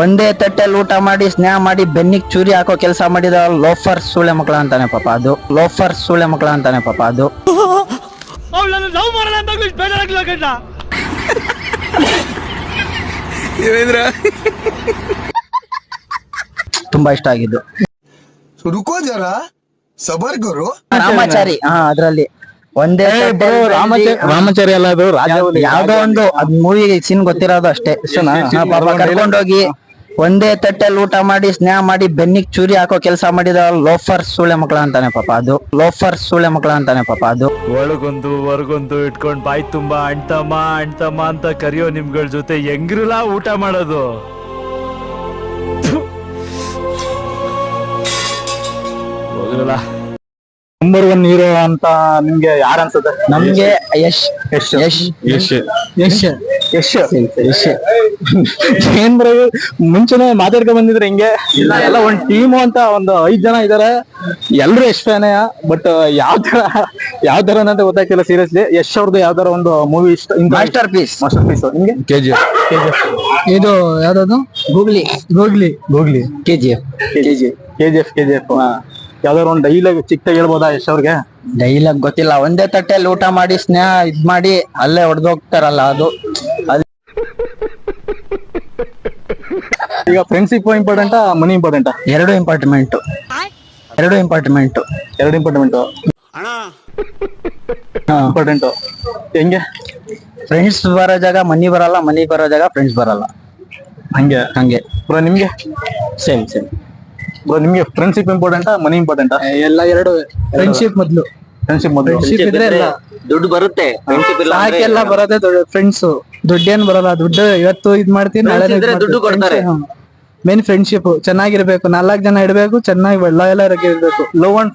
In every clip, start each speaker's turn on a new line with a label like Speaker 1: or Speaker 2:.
Speaker 1: ಒಂದೇ ತಟ್ಟೆಲ್ ಊಟ ಮಾಡಿ ಸ್ನೇಹ ಮಾಡಿ ಬೆನ್ನಿಗ್ ಚೂರಿ ಹಾಕೋ ಕೆಲಸ ಮಾಡಿದ ಲೋಫರ್ ಸೂಳೆ ಮಕ್ಕಳ ಅಂತಾನೆ ಪಾಪ ಅದು. ಲೋಫರ್ ಸೂಳೆ ಮಕ್ಕಳ ಅಂತಾನೆ ಪಾಪ ಅದು. ತುಂಬಾ ಇಷ್ಟ ಆಗಿದ್ದು.
Speaker 2: ರುಕೋ ಜರ ಸಬರ್ ಗುರು.
Speaker 1: ರಾಮಾಚಾರಿ ಅದ್ರಲ್ಲಿ ಒಂದೇ
Speaker 3: ರಾಮಾಚಾರಿ ಅಲ್ಲ, ಅದು
Speaker 1: ಯಾವ್ದೋ ಒಂದು ಅದ್ ಮೂವಿ ಸೀನ್ ಗೊತ್ತಿರೋದು ಅಷ್ಟೇ. ಪಾಪ ಕರ್ಕೊಂಡೋಗಿ ಒಂದೇ ತಟ್ಟೆಲ್ ಊಟ ಮಾಡಿ ಸ್ನೇಹ ಮಾಡಿ ಬೆನ್ನಿಗ್ ಚೂರಿ ಹಾಕೋ ಕೆಲಸ ಮಾಡಿದ ಲೋಫರ್ ಸೂಳೆ ಮಕ್ಕಳ ಅಂತಾನೆ ಪಾಪ ಅದು. ಲೋಫರ್ ಸೂಳೆ ಮಕ್ಕಳ ಅಂತಾನೆ ಪಾಪ ಅದು.
Speaker 4: ಒಳಗೊಂದು ಹೊರಗೊಂದು ಇಟ್ಕೊಂಡ್ ಬಾಯ್ ತುಂಬಾ ಅಣ್ತಮ್ಮ ಅಣ್ತಮ್ಮ ಅಂತ ಕರಿಯೋ ನಿಮ್ಗಳ ಜೊತೆ ಹೆಂಗಿರಲ್ಲ ಊಟ ಮಾಡೋದು. ಹೋಗಿರಲ್ಲ.
Speaker 3: ನಂಬರ್ 1 ಹೀರೋ ಅಂತ ನಿಮ್ಗೆ ಯಾರು ಅನ್ಸುತ್ತೆ?
Speaker 1: ನಮ್ಗೆ ಯಶ್
Speaker 3: ಯಶ್
Speaker 1: ಯಶ್
Speaker 3: ಯಶ್
Speaker 1: ಯಶ್
Speaker 3: ಯಶ್
Speaker 1: ಯಶ್
Speaker 3: ಏನ್ರ ಮುಂಚೆನೆ ಮಾತಾಡ್ಕೊಂಡ್ ಬಂದಿದ್ರೆ ಹಿಂಗೆ ಎಲ್ಲ ಒಂದ್ ಟೀಮು ಅಂತ ಒಂದು 5 ಜನ ಇದಾರೆ, ಎಲ್ರು ಯಶ್ ಫ್ಯಾನೇ. ಬಟ್ ಯಾವ ತರ ಅಂತ ಗೊತ್ತಾಗ್ತಿಲ್ಲ ಸೀರಿಯಸ್ಲಿ. ಯಶ್ ಅವ್ರದ್ದು ಯಾವ್ದಾರ ಒಂದು ಮೂವಿ ಇಷ್ಟ,
Speaker 1: ಮಾಸ್ಟರ್ ಪೀಸ್
Speaker 3: ನಿಮ್ಗೆ?
Speaker 1: KGF.
Speaker 3: ಇದು ಯಾವ್ದು?
Speaker 1: Googly
Speaker 3: googly KGF. ಯಾವ್ದಾರ ಒಂದು ಡೈಲಾಗ್ ಚಿಕ್ಕದಾಗಿ ಹೇಳ್ಬೋದಾ ಯಶ್ ಅವ್ರಿಗೆ?
Speaker 1: ಡೈಲಾಗ್ ಗೊತ್ತಿಲ್ಲ. ಒಂದೇ ತಟ್ಟೆಯಲ್ಲಿ ಊಟ ಮಾಡಿ ಸ್ನೇಹ ಇದ್ ಮಾಡಿ ಅಲ್ಲೇ ಹೊಡೆದೋಗ್ತಾರಲ್ಲ ಅದು.
Speaker 3: ಈಗ ಫ್ರೆಂಡ್ಶಿಪ್ ಇಂಪಾರ್ಟೆಂಟಾ ಮನಿ ಇಂಪಾರ್ಟೆಂಟಾ?
Speaker 1: ಎರಡು ಇಂಪಾರ್ಟೆಂಟ್.
Speaker 3: ಇಂಪಾರ್ಟೆಂಟ್ ಹೆಂಗೆ?
Speaker 1: ಫ್ರೆಂಡ್ಸ್ ಬರೋ ಜಾಗ ಮನಿ ಬರಲ್ಲ, ಮನಿ ಬರೋ ಜಾಗ ಫ್ರೆಂಡ್ಸ್ ಬರಲ್ಲ.
Speaker 3: ಹಂಗೆ ಬ್ರೋ ನಿಮ್ಗೆ?
Speaker 1: ಸೇಮ್
Speaker 3: ಬ್ರೋ ನಿಮ್ಗೆ ಫ್ರೆಂಡ್ಶಿಪ್ ಇಂಪಾರ್ಟೆಂಟಾ ಮನಿ ಇಂಪಾರ್ಟೆಂಟಾ?
Speaker 1: ಎಲ್ಲ ಎರಡು. ಫ್ರೆಂಡ್ಶಿಪ್ ಮೊದ್ಲು ಇದ್ರೆ ಎಲ್ಲ ದುಡ್ಡು ಬರುತ್ತೆ. ಸಾಕೆಲ್ಲ ಬರೋದೇ ಫ್ರೆಂಡ್ಸ್. ದುಡ್ಡೇನ್ ಬರಲ್ಲ. ದುಡ್ಡು ಇವತ್ತು ಇದ್ ಮಾಡ್ತೀನಿ, ನಾಳೆ ದುಡ್ಡು ಕೊಡ್ತಾರೆ. ಮೇನ್ ಫ್ರೆಂಡ್ಶಿಪ್ ಚೆನ್ನಾಗಿರ್ಬೇಕು, 4 ಜನ ಇಡ್ಬೇಕು, ಚೆನ್ನಾಗಿ ಇರ್ಬೇಕು.
Speaker 3: ಲವ್ ಅಂಡ್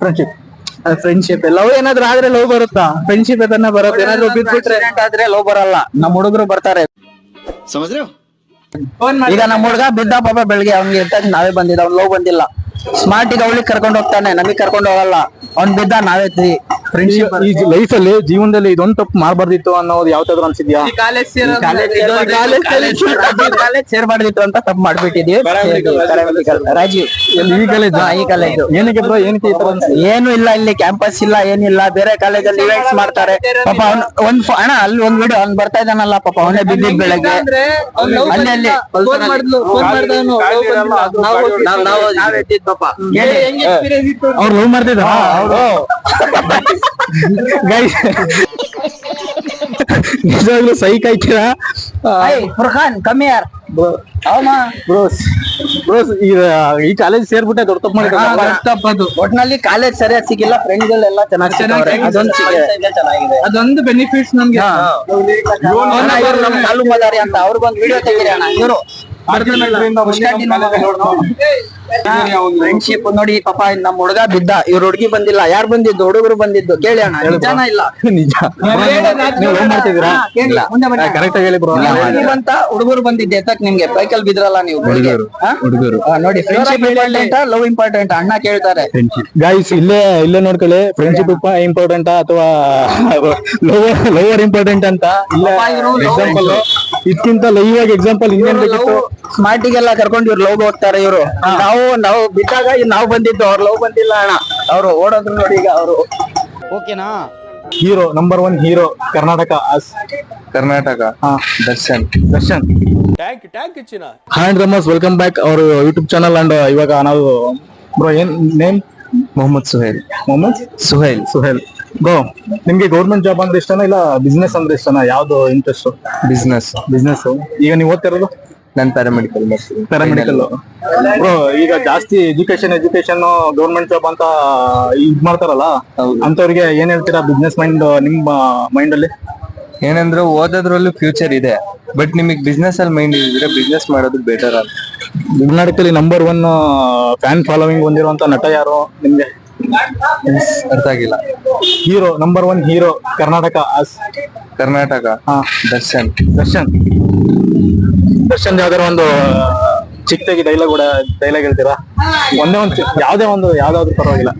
Speaker 3: ಫ್ರೆಂಡ್ಶಿಪ್
Speaker 1: ಲವ್ ಏನಾದ್ರು ಆದ್ರೆ ಲವ್ ಬರುತ್ತಾ? ಫ್ರೆಂಡ್ಶಿಪ್ ಅದನ್ನ ಬರುತ್ತೆ. ಏನಾದ್ರು ಬಿಟ್ಬಿಟ್ರೆ ಆದ್ರೆ ಲವ್ ಬರಲ್ಲ. ನಮ್ಮ ಹುಡುಗರು ಬರ್ತಾರೆ. ಈಗ ನಮ್ಮ ಹುಡುಗ ಬಿದ್ದ ಪಾಪ ಬೆಳಗ್ಗೆ, ಅವ್ನಿಗೆ ಇರ್ತಾಗ ನಾವೇ ಬಂದಿದ್ದ, ಅವ್ನ್ ಲವ್ ಬಂದಿಲ್ಲ. ಸ್ಮಾರ್ಟ್ ಈಗ ಅವಳಿಗೆ ಕರ್ಕೊಂಡು ಹೋಗ್ತಾನೆ, ನಮಗ್ ಕರ್ಕೊಂಡು ಹೋಗಲ್ಲ. ಅವ್ನ್ ಬಿದ್ದ ನಾವೇ
Speaker 3: ಫ್ರೆಂಡ್ಶಿಪ್. ಈ ಲೈಫ್ ಅಲ್ಲಿ ಜೀವನದಲ್ಲಿ ಇದೊಂದು ತಪ್ಪು ಮಾಡಬಾರ್ದಿತ್ತು ಅನ್ನೋದು ಯಾವ್ದಾದ್ರು ಅನ್ಸಿದ್ಯಾ?
Speaker 1: ಸೇರ್ಬಾರ್ದಿತ್ತು ಅಂತ ತಪ್ಪು ಮಾಡ್ಬಿಟ್ಟಿದೀವಿ. ರಾಜೀವ್ ಈ ಕಾಲೇಜ್
Speaker 3: ಏನಕ್ಕೆ ಬ್ರೋ? ಏನಕ್ಕೆ ಈ ತರ?
Speaker 1: ಏನು ಇಲ್ಲ, ಇಲ್ಲಿ ಕ್ಯಾಂಪಸ್ ಇಲ್ಲ, ಏನಿಲ್ಲ. ಬೇರೆ ಕಾಲೇಜಲ್ಲಿ ಇವೆಂಟ್ಸ್ ಮಾಡ್ತಾರೆ. ಪಾಪ ಅಣ್ಣ ಅಲ್ಲಿ ಒಂದ್ ವಿಡಿಯೋ ಅವ್ನ್ ಬರ್ತಾ ಇದ್ದಾನಲ್ಲ, ಪಾಪ ಅವನೇ ಬಿದ್ದಿದ್ ಬೆಳಗ್ಗೆ ಅಲ್ಲಿ
Speaker 3: ಅವ್ರು ಲವ್ ಮಾಡ್ತಿದ್ರ? ನಿಜವಾಗ್ಲೂ ಸೈಕ್ ಆಯ್ತೀರಾ?
Speaker 1: ಫುರ್ಖಾನ್ ಕಮ್ಮಿ ಯಾರ್
Speaker 3: ಬ್ರೋಸ್ ಈ ಕಾಲೇಜ್ ಸೇರ್ಬಿಟ್ಟೆ ದೊಡ್ಡ ತಪ್ಪು ಮಾಡಿದ್ರು.
Speaker 1: ಒಟ್ನಲ್ಲಿ ಕಾಲೇಜ್ ಸರಿಯಾಗಿ ಸಿಗಿಲ್ಲ, ಫ್ರೆಂಡ್ಸ್ ಗಳೆಲ್ಲ ಚೆನ್ನಾಗಿದೆ. ಅದೊಂದು ಬೆನಿಫಿಟ್ಸ್ ನಮ್ಗೆ. ನಮ್ ಕಾಲು ಮದಾರಿ ಅಂತ ಅವ್ರಿಗೊಂದು ವಿಡಿಯೋ ತೆಗೀರಿ ಅಣ್ಣ. ಇವರು ಫ್ರೆಂಡ್ಶಿಪ್ ನೋಡಿ ಪಾಪ. ನಮ್ ಹುಡುಗ ಬಿದ್ದ, ಇವ್ರ ಹುಡುಗಿ ಬಂದಿಲ್ಲ. ಯಾರು ಬಂದಿದ್ದು? ಹುಡುಗರು ಬಂದಿದ್ದು. ಕೇಳಿ ಅಣ್ಣ, ನಿಜಾನ ಇಲ್ಲ?
Speaker 3: ನಿಜ. ಕರೆಕ್ಟ್ ಆಗಿ ಹೇಳಿ ಬ್ರೋ.
Speaker 1: ಬಂತ ಹುಡುಗರು ಬಂದಿದ್ದೆ ಎತ್ತಕ್ ನಿಮ್ಗೆ ಬೈಕಲ್ ಬಿದ್ರಲ್ಲ ನೀವು ಹುಡುಗರು. ನೋಡಿ ಫ್ರೆಂಡ್ಶಿಪ್ ಇಂಪಾರ್ಟೆಂಟ್, ಲವ್ ಇಂಪಾರ್ಟೆಂಟ್? ಅಣ್ಣ ಕೇಳ್ತಾರೆ.
Speaker 3: ಗೈಸ್ ಇಲ್ಲೇ ನೋಡ್ಕೊಳ್ಳಿ, ಫ್ರೆಂಡ್ಶಿಪ್ ಇಂಪಾರ್ಟೆಂಟಾ ಅಥವಾ ಲವರ್ ಇಂಪಾರ್ಟೆಂಟ್ ಅಂತ. ಎಕ್ಸಾಂಪಲ್ ಇದಕ್ಕಿಂತ ಲೈವ್ ಆಗಿ ಎಕ್ಸಾಂಪಲ್ ಇನ್ನೇನ್ ಬೇಕಿತ್ತು?
Speaker 1: ಸ್ಮಾರ್ಟಿಗೆಲ್ಲ ಕರ್ಕೊಂಡು ಇವ್ರು ಲವ್ ಹೋಗ್ತಾರೆ. ಇವರು ನಾವು ಬಿದ್ದಾಗ ನಾವು ಬಂದಿದ್ದು, ಅವ್ರು ಲವ್ ಬಂದಿಲ್ಲ ಅಣ್ಣ. ಅವ್ರು ಓಡೋದ್ರು ನೋಡಿ ಈಗ ಅವರು. ಓಕೆನಾ?
Speaker 3: Hero number 1 hero Karnataka.
Speaker 2: Darshan.
Speaker 3: Hi ರಮಸ್, welcome back our YouTube channel. And ಇವಾಗ ನಾವು ಬ್ರೋ ಏನ್ ನೇಮ್?
Speaker 2: ಮೊಹಮ್ಮದ್ ಸುಹೇಲ್.
Speaker 3: ಬ್ರೋ ನಿಮ್ಗೆ ಗೌರ್ಮೆಂಟ್ ಜಾಬ್ ಅಂದ್ರೆ ಇಷ್ಟನಾ ಇಲ್ಲ ಬಿಸ್ನೆಸ್ ಅಂದ್ರೆ ಇಷ್ಟನಾ? ಯಾವ್ದು ಇಂಟ್ರೆಸ್ಟ್?
Speaker 2: ಬಿಸ್ನೆಸ್.
Speaker 3: ಈಗ ನೀವು ಓದ್ತಿರೋದು?
Speaker 2: ನಾನು ಪ್ಯಾರಾಮೆಡಿಕಲ್.
Speaker 3: ಬ್ರೋ ಈಗ ಜಾಸ್ತಿ ಎಜುಕೇಶನ್ ಗೌರ್ಮೆಂಟ್ ಜಾಬ್ ಅಂತ ಇದ್ ಮಾಡ್ತಾರಲ್ಲ, ಅಂತವ್ರಿಗೆ ಏನ್ ಹೇಳ್ತೀರಾ? ಬಿಸ್ನೆಸ್ ಮೈಂಡ್ ನಿಮ್ಮ ಮೈಂಡ್ ಅಲ್ಲಿ
Speaker 2: ಏನಂದ್ರೆ ಓದೋದ್ರಲ್ಲೂ ಫ್ಯೂಚರ್ ಇದೆ, ಬಟ್ ನಿಮಗ್ ಬಿಸ್ನೆಸ್ ಅಲ್ಲಿ ಮೈಂಡ್ ಇದ್ರೆ ಬಿಸ್ನೆಸ್ ಮಾಡೋದು ಬೆಟರ್ ಅಂತ.
Speaker 3: ಕರ್ನಾಟಕದಲ್ಲಿ ನಂಬರ್ 1 ಫ್ಯಾನ್ ಫಾಲೋವಿಂಗ್ ಹೊಂದಿರುವಂತ ನಟ ಯಾರು ನಿಮ್ಗೆ?
Speaker 2: ಅರ್ಥ ಆಗಿಲ್ಲ.
Speaker 3: Hero number 1 hero Karnataka.
Speaker 2: Darshan.
Speaker 3: ಯಾವ್ದಾರ ಒಂದು ಚಿಕ್ಕದಾಗಿ ಡೈಲಾಗ್ ಹೇಳ್ತೀರಾ? ಒಂದೇ ಒಂದು ಯಾವ್ದಾದ್ರು ಪರವಾಗಿಲ್ಲ.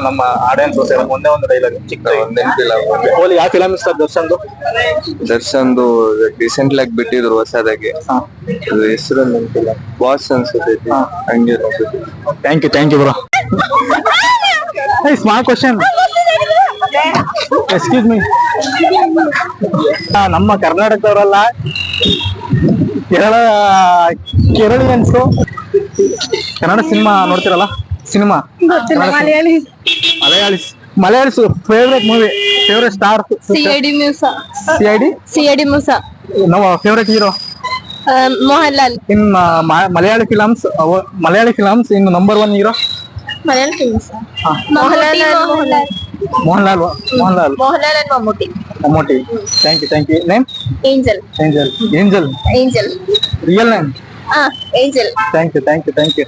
Speaker 3: ನಮ್ಮ ಆಡಿಯನ್ಸ್ ಒಂದೇ ಒಂದು ಡೈಲಾಗ್ ಚಿಕ್ಕ
Speaker 2: ನೆನಪಿಲ್ಲ.
Speaker 3: ಓಲಿ ಯಾವ ಫಿಲಮ್ ಇಷ್ಟ ದರ್ಶನ್ದು?
Speaker 2: ದರ್ಶನ್ದು ರೀಸೆಂಟ್ ಆಗಿ ಬಿಟ್ಟಿದ್ರು ಹೊಸದಾಗಿ, ಅದು ಹೆಸರು ನೆನಪಿಲ್ಲ, ಬಾಸ್ ಅನ್ಸುತ್ತೆ. ಹಂಗೆ
Speaker 3: thank you bro. Small question, excuse me. ನಮ್ಮ ಕರ್ನಾಟಕದವರಲ್ಲ, ಕೇರಳಿಯನ್ಸು ಕನ್ನಡ ಸಿನಿಮಾ ನೋಡ್ತಿರಲ್ಲ, cinema Malayalis favourite movie, favourite star?
Speaker 5: CID Moosa.
Speaker 3: ನಾವು favourite hero
Speaker 5: Mohanlal.
Speaker 3: In Malayali films in number 1 hero?
Speaker 5: Malayali films
Speaker 3: Mohanlal
Speaker 5: and
Speaker 3: Mammootty. Thank you. Name?
Speaker 5: Angel.
Speaker 3: Angel real name?
Speaker 5: Angel.
Speaker 3: Thank you.